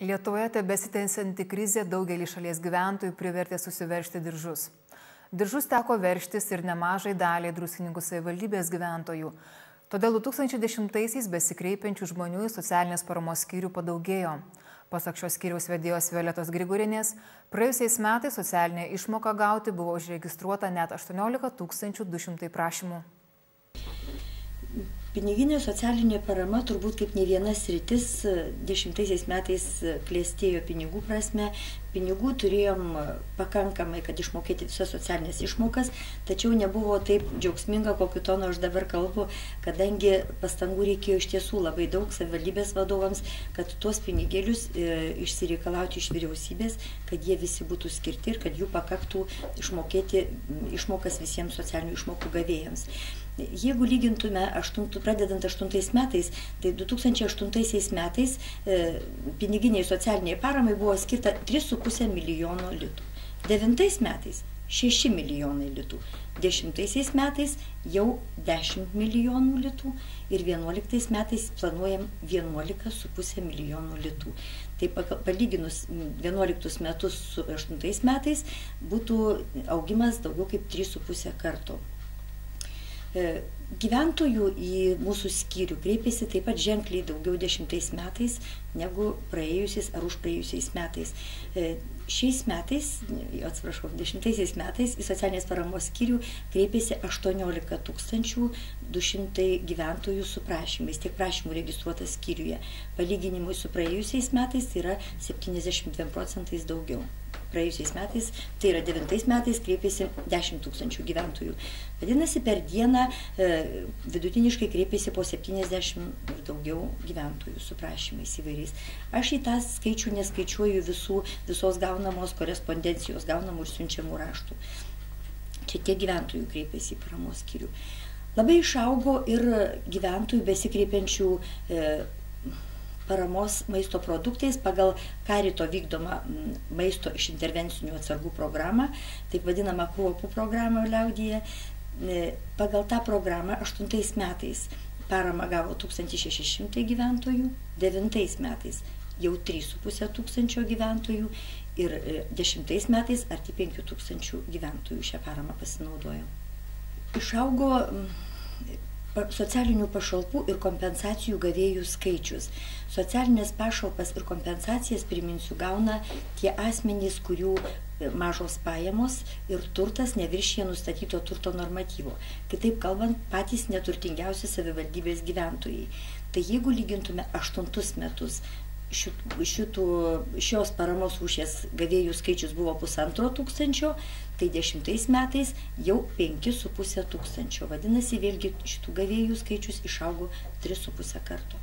Lietuvoje tebesitęsianti krizė daugelį šalies gyventojų privertė susiveržti diržus. Diržus teko veržtis ir nemažai daliai Druskininkų savivaldybės gyventojų. Todėl 2010-aisiais besikreipiančių žmonių į socialinės paramos skyrių padaugėjo. Pasak šios skyriaus vedėjos Violetos Grigurienės, praėjusiais metais socialinė išmoka gauti buvo užregistruota net 18 200 prašymų. Piniginė socialinė parama turbūt kaip ne viena sritis 10 metais klestėjo pinigų prasme. Pinigų turėjom pakankamai, kad išmokėti visas socialinės išmokas, tačiau nebuvo taip džiaugsminga, kokiu tonu aš dabar kalbu, kadangi pastangų reikėjo iš tiesų labai daug savivaldybės vadovams, kad tuos pinigėlius išsireikalauti iš vyriausybės, kad jie visi būtų skirti ir kad jų pakaktų išmokėti išmokas visiems socialinių išmokų gavėjams. Jeigu lygintume pradedant 8 metais, tai 2008 metais piniginiai socialiniai paramai buvo skirta 3,5 milijono litų. 9 metais 6 milijonai litų. 10 metais jau 10 milijonų litų ir 11 metais planuojam 11,5 milijonų litų. Tai palyginus 11 metus su 8 metais būtų augimas daugiau kaip 3,5 karto. Gyventojų į mūsų skyrių kreipėsi taip pat ženkliai daugiau 10 metais negu praėjusiais ar užpraėjusiais metais. Šiais metais, atsiprašau, 10 metais į socialinės paramos skyrių kreipėsi 18 200 gyventojų su prašymais, tiek prašymų registruota skyriuje. Palyginimui su praėjusiais metais yra 72% daugiau. Praėjusiais metais, tai yra 9 metais, kreipėsi 10 000 gyventojų. Vadinasi, per dieną vidutiniškai kreipėsi po 70 ir daugiau gyventojų su prašymais įvairiais. Aš į tą skaičių neskaičiuoju visos gaunamos korespondencijos, gaunamų ir siunčiamų raštų. Čia tiek gyventojų kreipėsi į paramos skyrių. Labai išaugo ir gyventojų besikreipiančių paramos maisto produktais pagal Karito vykdomą maisto iš intervencinių atsargų programą, taip vadinamą kruopų programą liaudyje. Pagal tą programą 8 metais paramą gavo 1600 gyventojų, 9 metais jau 3,5 gyventojų ir 10 metais arti 5000 gyventojų šią paramą pasinaudojo. Išaugo socialinių pašalpų ir kompensacijų gavėjų skaičius. Socialinės pašalpas ir kompensacijas, priminsiu, gauna tie asmenys, kurių mažos pajamos ir turtas neviršija nustatyto turto normatyvo. Kitaip kalbant, patys neturtingiausi savivaldybės gyventojai. Tai jeigu lygintume 8 metus, šios paramos rūšies gavėjų skaičius buvo 1500, tai 10 metais jau 5500. Vadinasi, vėlgi šitų gavėjų skaičius išaugo 3,5 karto.